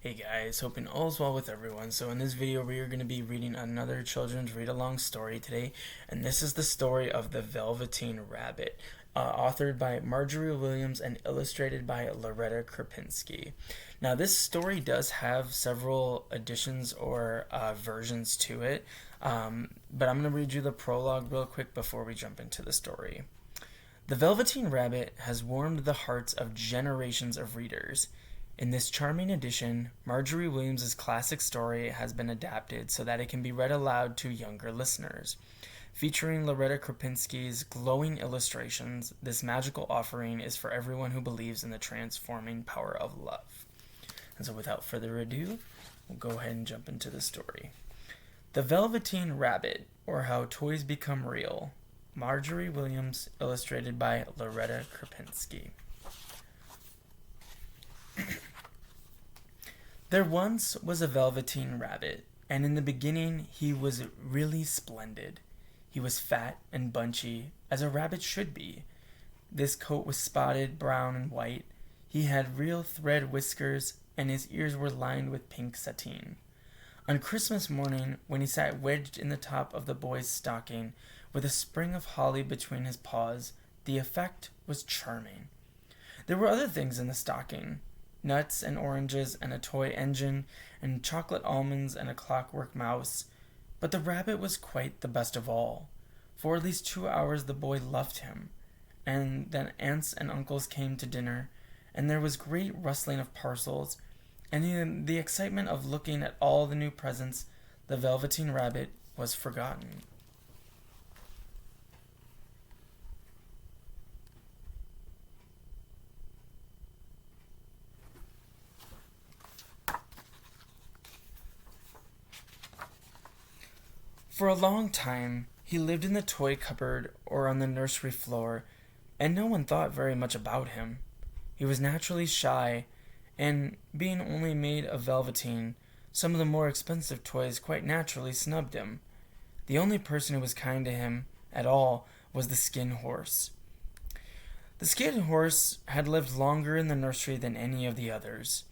Hey guys, hoping all's well with everyone. So in this video we are going to be reading another children's read-along story today, and this is the story of the Velveteen Rabbit, authored by Margery Williams and illustrated by Loretta Krupinski. Now this story does have several additions or versions to it, but I'm going to read you the prologue real quick before we jump into the story. The Velveteen Rabbit has warmed the hearts of generations of readers. In this charming edition, Margery Williams' classic story has been adapted so that it can be read aloud to younger listeners. Featuring Loretta Krupinski's glowing illustrations, this magical offering is for everyone who believes in the transforming power of love. And so without further ado, we'll go ahead and jump into the story. The Velveteen Rabbit, or How Toys Become Real. Margery Williams, illustrated by Loretta Krupinski. There once was a Velveteen Rabbit, and in the beginning he was really splendid. He was fat and bunchy, as a rabbit should be. This coat was spotted brown and white. He had real thread whiskers, and his ears were lined with pink sateen. On Christmas morning, when he sat wedged in the top of the boy's stocking, with a sprig of holly between his paws, the effect was charming. There were other things in the stocking. Nuts and oranges and a toy engine and chocolate almonds and a clockwork mouse. But the rabbit was quite the best of all. For at least 2 hours the boy loved him. And then aunts and uncles came to dinner, and there was great rustling of parcels, and in the excitement of looking at all the new presents, the Velveteen Rabbit was forgotten. For a long time, he lived in the toy cupboard or on the nursery floor, and no one thought very much about him. He was naturally shy, and being only made of velveteen, some of the more expensive toys quite naturally snubbed him. The only person who was kind to him at all was the skin horse. The skin horse had lived longer in the nursery than any of the others.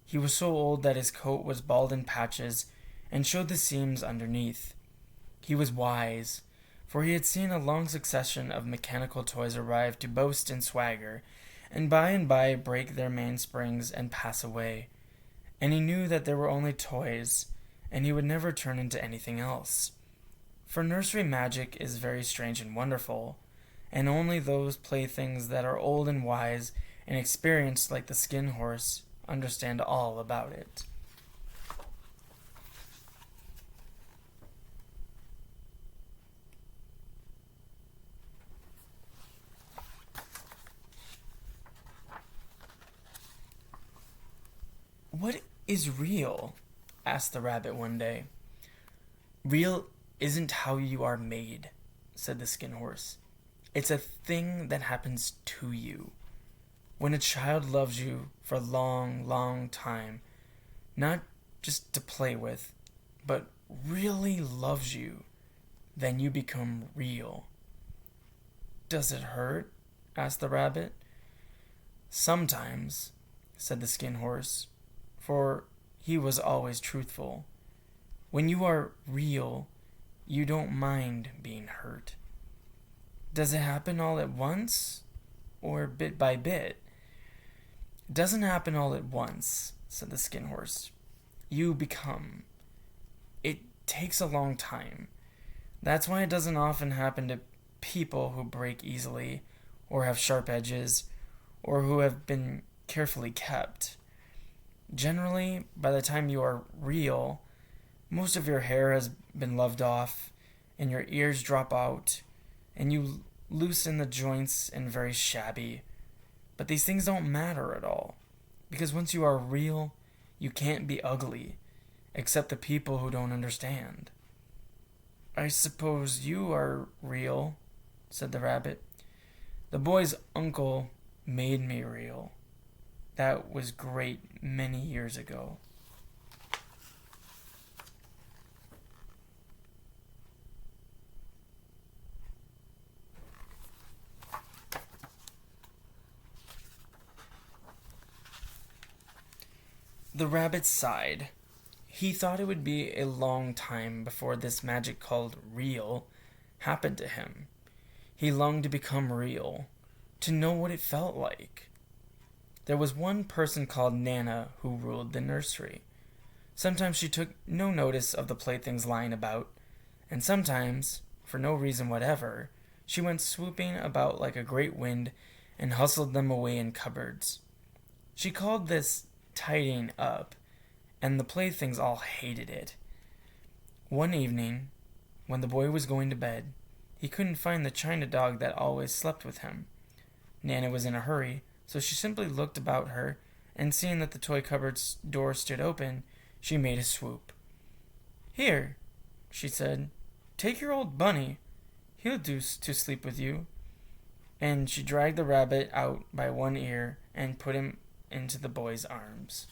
He was so old that his coat was bald in patches and showed the seams underneath. He was wise, for he had seen a long succession of mechanical toys arrive to boast and swagger, and by break their mainsprings and pass away. And he knew that they were only toys, and he would never turn into anything else. For nursery magic is very strange and wonderful, and only those playthings that are old and wise and experienced like the skin horse understand all about it. "What is real?" asked the rabbit one day. "Real isn't how you are made," said the skin horse. "It's a thing that happens to you. When a child loves you for a long, long time, not just to play with, but really loves you, then you become real." "Does it hurt?" asked the rabbit. "Sometimes," said the skin horse, for he was always truthful. "When you are real, you don't mind being hurt." "Does it happen all at once, or bit by bit?" "It doesn't happen all at once," said the skin horse. "You become. It takes a long time. That's why it doesn't often happen to people who break easily, or have sharp edges, or who have been carefully kept. Generally, by the time you are real, most of your hair has been loved off, and your ears drop out, and you loosen the joints and very shabby. But these things don't matter at all, because once you are real, you can't be ugly, except the people who don't understand." "I suppose you are real," said the rabbit. "The boy's uncle made me real. That was great many years ago." The rabbit sighed. He thought it would be a long time before this magic called real happened to him. He longed to become real, to know what it felt like. There was one person called Nana who ruled the nursery. Sometimes she took no notice of the playthings lying about, and sometimes, for no reason whatever, she went swooping about like a great wind and hustled them away in cupboards. She called this tidying up, and the playthings all hated it. One evening, when the boy was going to bed, he couldn't find the china dog that always slept with him. Nana was in a hurry, so she simply looked about her, and seeing that the toy cupboard's door stood open, she made a swoop. "Here," she said, "take your old bunny. He'll do to sleep with you." And she dragged the rabbit out by one ear and put him into the boy's arms.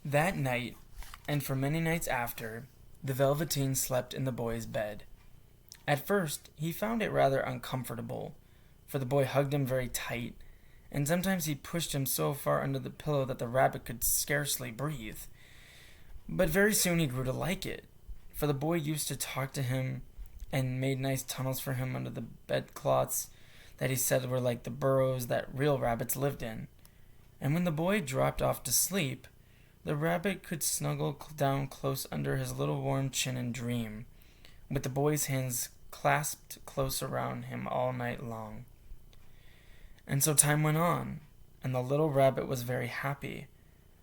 That night, and for many nights after, the Velveteen slept in the boy's bed. At first, he found it rather uncomfortable, for the boy hugged him very tight, and sometimes he pushed him so far under the pillow that the rabbit could scarcely breathe. But very soon he grew to like it, for the boy used to talk to him and made nice tunnels for him under the bedcloths that he said were like the burrows that real rabbits lived in. And when the boy dropped off to sleep, the rabbit could snuggle down close under his little warm chin and dream, with the boy's hands clasped close around him all night long. And so time went on, and the little rabbit was very happy,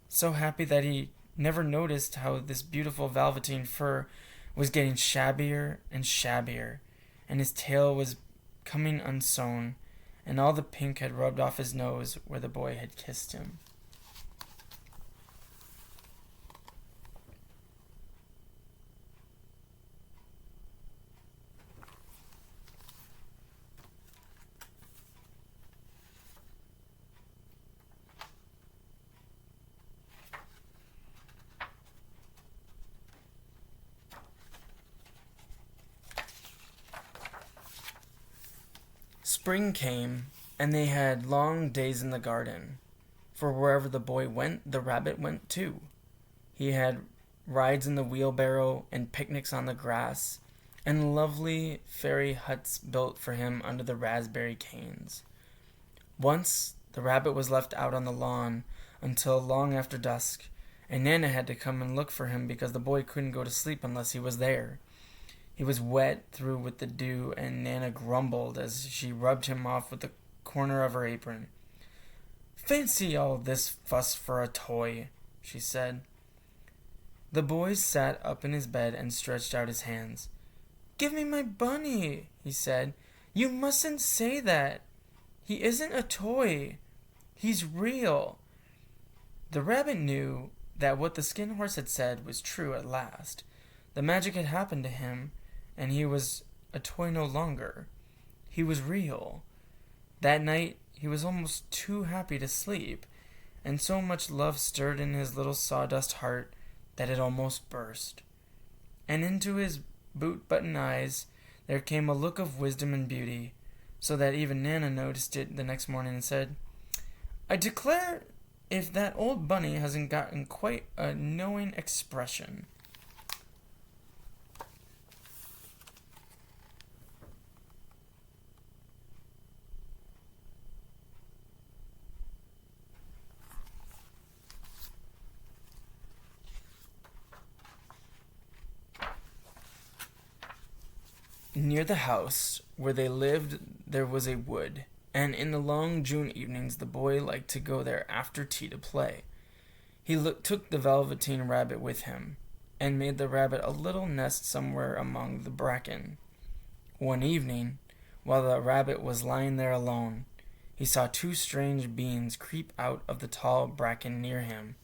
so happy that he never noticed how this beautiful velveteen fur was getting shabbier and shabbier, and his tail was coming unsewn, and all the pink had rubbed off his nose where the boy had kissed him. Spring came, and they had long days in the garden, for wherever the boy went, the rabbit went too. He had rides in the wheelbarrow and picnics on the grass, and lovely fairy huts built for him under the raspberry canes. Once, the rabbit was left out on the lawn until long after dusk, and Nana had to come and look for him because the boy couldn't go to sleep unless he was there. He was wet through with the dew, and Nana grumbled as she rubbed him off with the corner of her apron. "Fancy all this fuss for a toy," she said. The boy sat up in his bed and stretched out his hands. "Give me my bunny," he said. "You mustn't say that. He isn't a toy. He's real." The rabbit knew that what the skin horse had said was true at last. The magic had happened to him, and he was a toy no longer. He was real. That night he was almost too happy to sleep, and so much love stirred in his little sawdust heart that it almost burst. And into his boot-button eyes there came a look of wisdom and beauty, so that even Nana noticed it the next morning and said, "I declare if that old bunny hasn't gotten quite a knowing expression." Near the house where they lived there was a wood, and in the long June evenings the boy liked to go there after tea to play. He took the Velveteen rabbit with him, and made the rabbit a little nest somewhere among the bracken. One evening, while the rabbit was lying there alone, he saw two strange beings creep out of the tall bracken near him.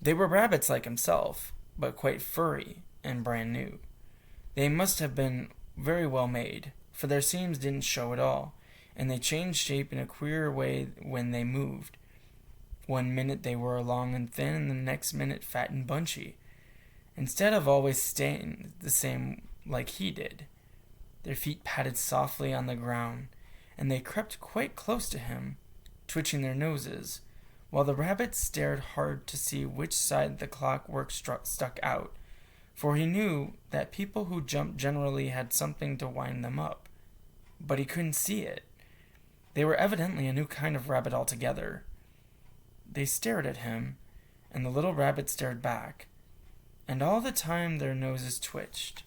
They were rabbits like himself, but quite furry and brand new. They must have been very well made, for their seams didn't show at all, and they changed shape in a queer way when they moved. One minute they were long and thin, and the next minute fat and bunchy, instead of always staying the same like he did. Their feet patted softly on the ground, and they crept quite close to him, twitching their noses, while the rabbit stared hard to see which side the clockwork stuck out, for he knew that people who jumped generally had something to wind them up. But he couldn't see it. They were evidently a new kind of rabbit altogether. They stared at him, and the little rabbit stared back, and all the time their noses twitched.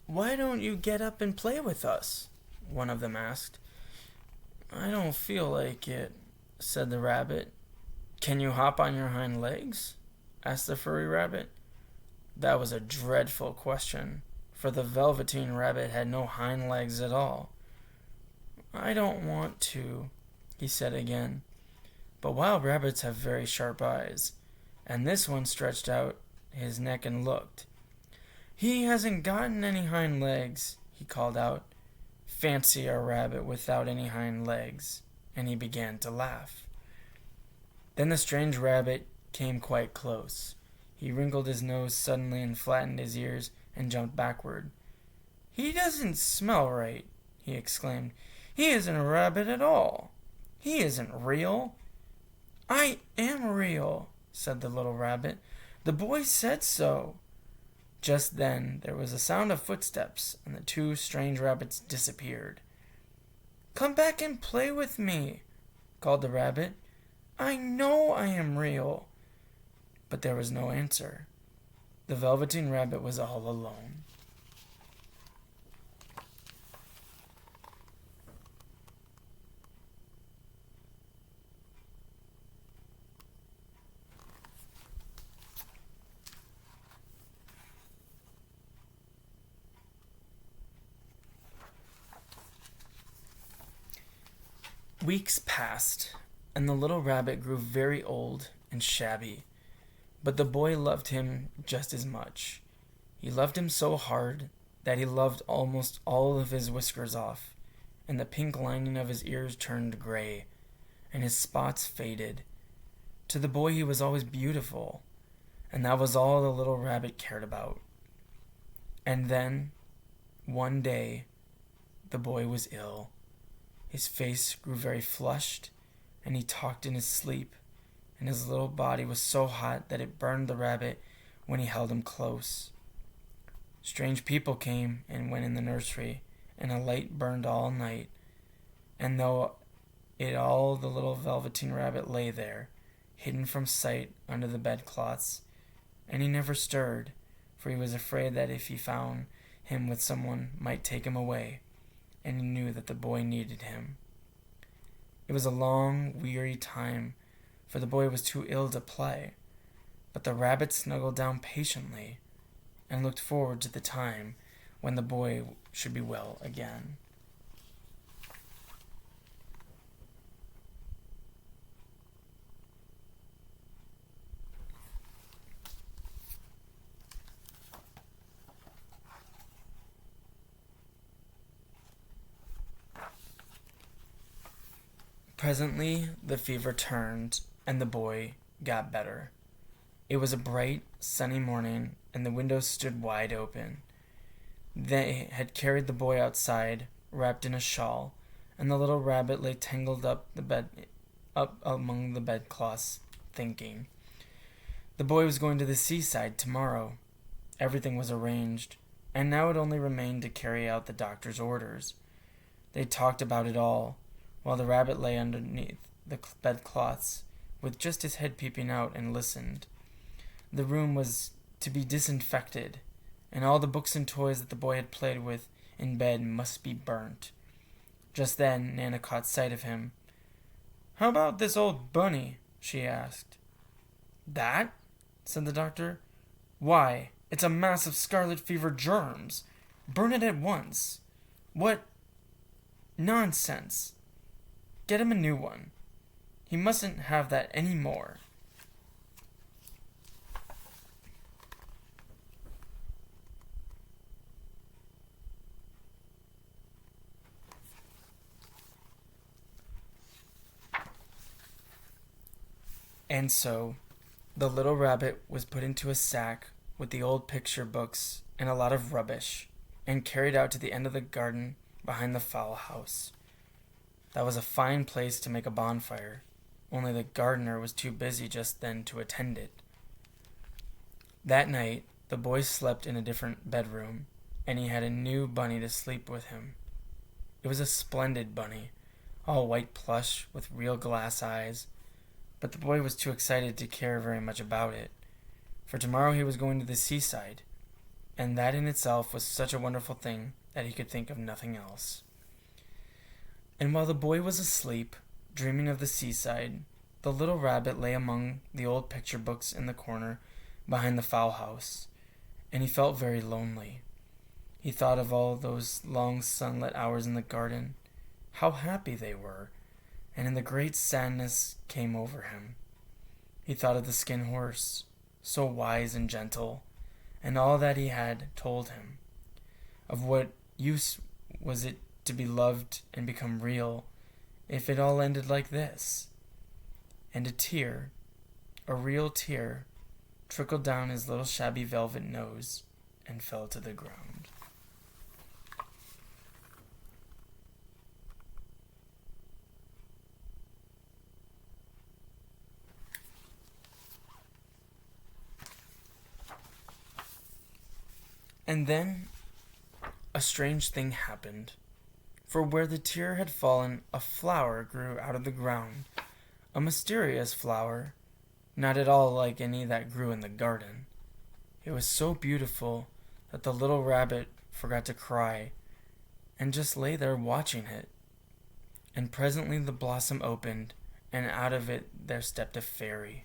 "Why don't you get up and play with us?" one of them asked. "I don't feel like it," said the rabbit. "Can you hop on your hind legs?" asked the furry rabbit. That was a dreadful question, for the Velveteen rabbit had no hind legs at all. "I don't want to," he said again. But wild rabbits have very sharp eyes, and this one stretched out his neck and looked. "He hasn't gotten any hind legs," he called out. "Fancy a rabbit without any hind legs," and he began to laugh. Then the strange rabbit came quite close. He wrinkled his nose suddenly and flattened his ears and jumped backward. "He doesn't smell right," he exclaimed. "He isn't a rabbit at all. He isn't real." "I am real," said the little rabbit. "The boy said so." Just then there was a sound of footsteps, and the two strange rabbits disappeared. "Come back and play with me," called the rabbit. "I know I am real." But there was no answer. The Velveteen rabbit was all alone. Weeks passed, and the little rabbit grew very old and shabby, but the boy loved him just as much. He loved him so hard that he loved almost all of his whiskers off, and the pink lining of his ears turned gray, and his spots faded. To the boy he was always beautiful, and that was all the little rabbit cared about. And then, one day, the boy was ill. His face grew very flushed, and he talked in his sleep, and his little body was so hot that it burned the rabbit when he held him close. Strange people came and went in the nursery, and a light burned all night, and though it all the little Velveteen rabbit lay there, hidden from sight under the bedclothes, and he never stirred, for he was afraid that if he found him with someone might take him away, and he knew that the boy needed him. It was a long, weary time, for the boy was too ill to play, but the rabbit snuggled down patiently and looked forward to the time when the boy should be well again. Presently the fever turned, and the boy got better. It was a bright, sunny morning, and the windows stood wide open. They had carried the boy outside, wrapped in a shawl, and the little rabbit lay tangled up among the bedclothes, thinking. The boy was going to the seaside tomorrow. Everything was arranged, and now it only remained to carry out the doctor's orders. They talked about it all, while the rabbit lay underneath the bedclothes, with just his head peeping out, and listened. The room was to be disinfected, and all the books and toys that the boy had played with in bed must be burnt. Just then Nana caught sight of him. "How about this old bunny?" she asked. "That?" said the doctor. "Why, it's a mass of scarlet fever germs. Burn it at once." What nonsense! Get him a new one. He mustn't have that any more. And so, the little rabbit was put into a sack with the old picture books and a lot of rubbish, and carried out to the end of the garden behind the fowl-house. That was a fine place to make a bonfire, only the gardener was too busy just then to attend it. That night, the boy slept in a different bedroom, and he had a new bunny to sleep with him. It was a splendid bunny, all white plush with real glass eyes, but the boy was too excited to care very much about it, for tomorrow he was going to the seaside, and that in itself was such a wonderful thing that he could think of nothing else. And while the boy was asleep, dreaming of the seaside, the little rabbit lay among the old picture books in the corner behind the fowl-house, and he felt very lonely. He thought of all those long sunlit hours in the garden, how happy they were, and in the great sadness came over him. He thought of the skin horse, so wise and gentle, and all that he had told him. Of what use was it to be loved and become real if it all ended like this? And a tear, a real tear, trickled down his little shabby velvet nose and fell to the ground. And then a strange thing happened, for where the tear had fallen, a flower grew out of the ground, a mysterious flower, not at all like any that grew in the garden. It was so beautiful that the little rabbit forgot to cry, and just lay there watching it. And presently the blossom opened, and out of it there stepped a fairy.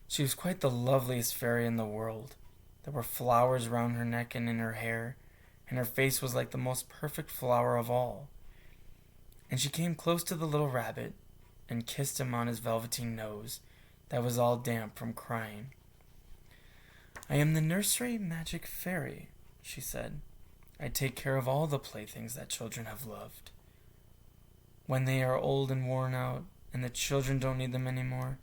She was quite the loveliest fairy in the world. There were flowers round her neck and in her hair, and her face was like the most perfect flower of all. And she came close to the little rabbit and kissed him on his velveteen nose that was all damp from crying. "I am the nursery magic fairy," she said. "I take care of all the playthings that children have loved. When they are old and worn out, and the children don't need them any more,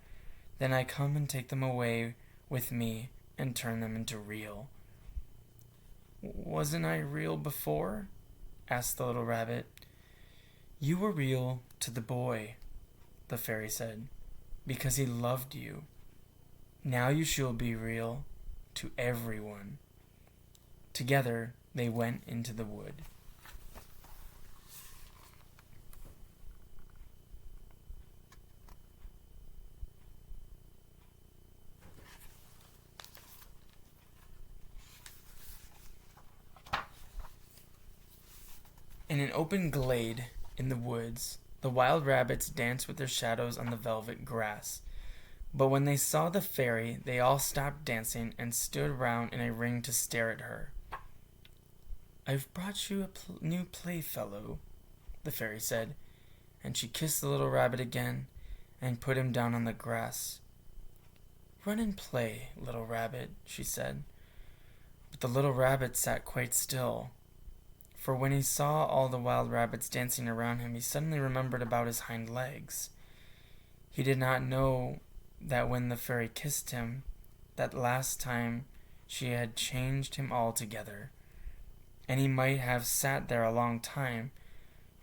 then I come and take them away with me and turn them into real." "Wasn't I real before?" asked the little rabbit. "You were real to the boy," the fairy said, "because he loved you. Now you shall be real to everyone." Together they went into the wood. In an open glade in the woods, the wild rabbits danced with their shadows on the velvet grass. But when they saw the fairy, they all stopped dancing and stood round in a ring to stare at her. "I've brought you a new playfellow," the fairy said, and she kissed the little rabbit again and put him down on the grass. "Run and play, little rabbit," she said. But the little rabbit sat quite still, for when he saw all the wild rabbits dancing around him, he suddenly remembered about his hind legs. He did not know that when the fairy kissed him, that last time she had changed him altogether, and he might have sat there a long time,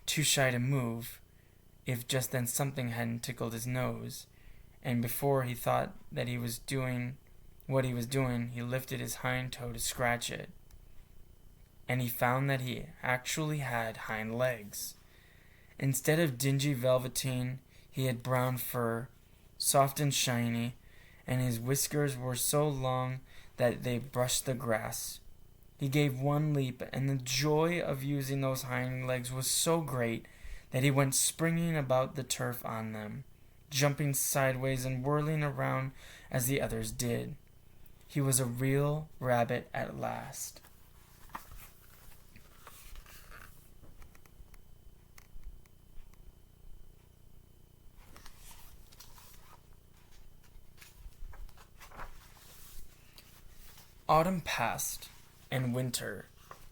too shy to move, if just then something hadn't tickled his nose, and before he thought that he was doing what he was doing, he lifted his hind toe to scratch it, and he found that he actually had hind legs. Instead of dingy velveteen, he had brown fur, soft and shiny, and his whiskers were so long that they brushed the grass. He gave one leap, and the joy of using those hind legs was so great that he went springing about the turf on them, jumping sideways and whirling around as the others did. He was a real rabbit at last. Autumn passed, and winter,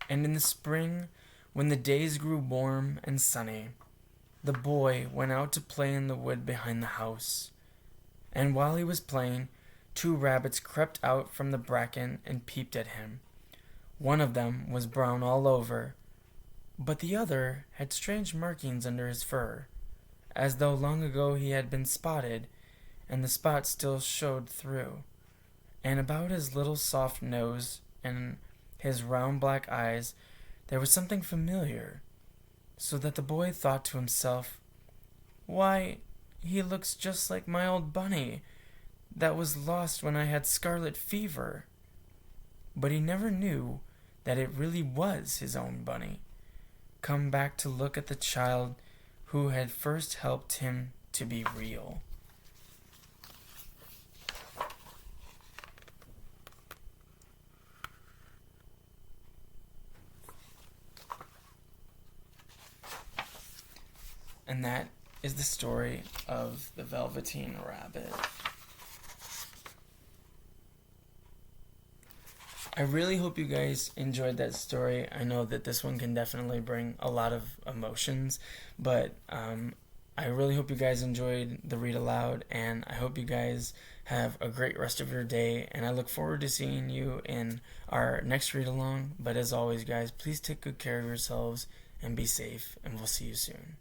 and in the spring, when the days grew warm and sunny, the boy went out to play in the wood behind the house. And while he was playing, 2 rabbits crept out from the bracken and peeped at him. One of them was brown all over, but the other had strange markings under his fur, as though long ago he had been spotted, and the spots still showed through. And about his little soft nose and his round black eyes there was something familiar, so that the boy thought to himself, "Why, he looks just like my old bunny that was lost when I had scarlet fever." But he never knew that it really was his own bunny, come back to look at the child who had first helped him to be real. And that is the story of the Velveteen Rabbit. I really hope you guys enjoyed that story. I know that this one can definitely bring a lot of emotions, but I really hope you guys enjoyed the read aloud, and I hope you guys have a great rest of your day, and I look forward to seeing you in our next read along. But as always, guys, please take good care of yourselves and be safe, and we'll see you soon.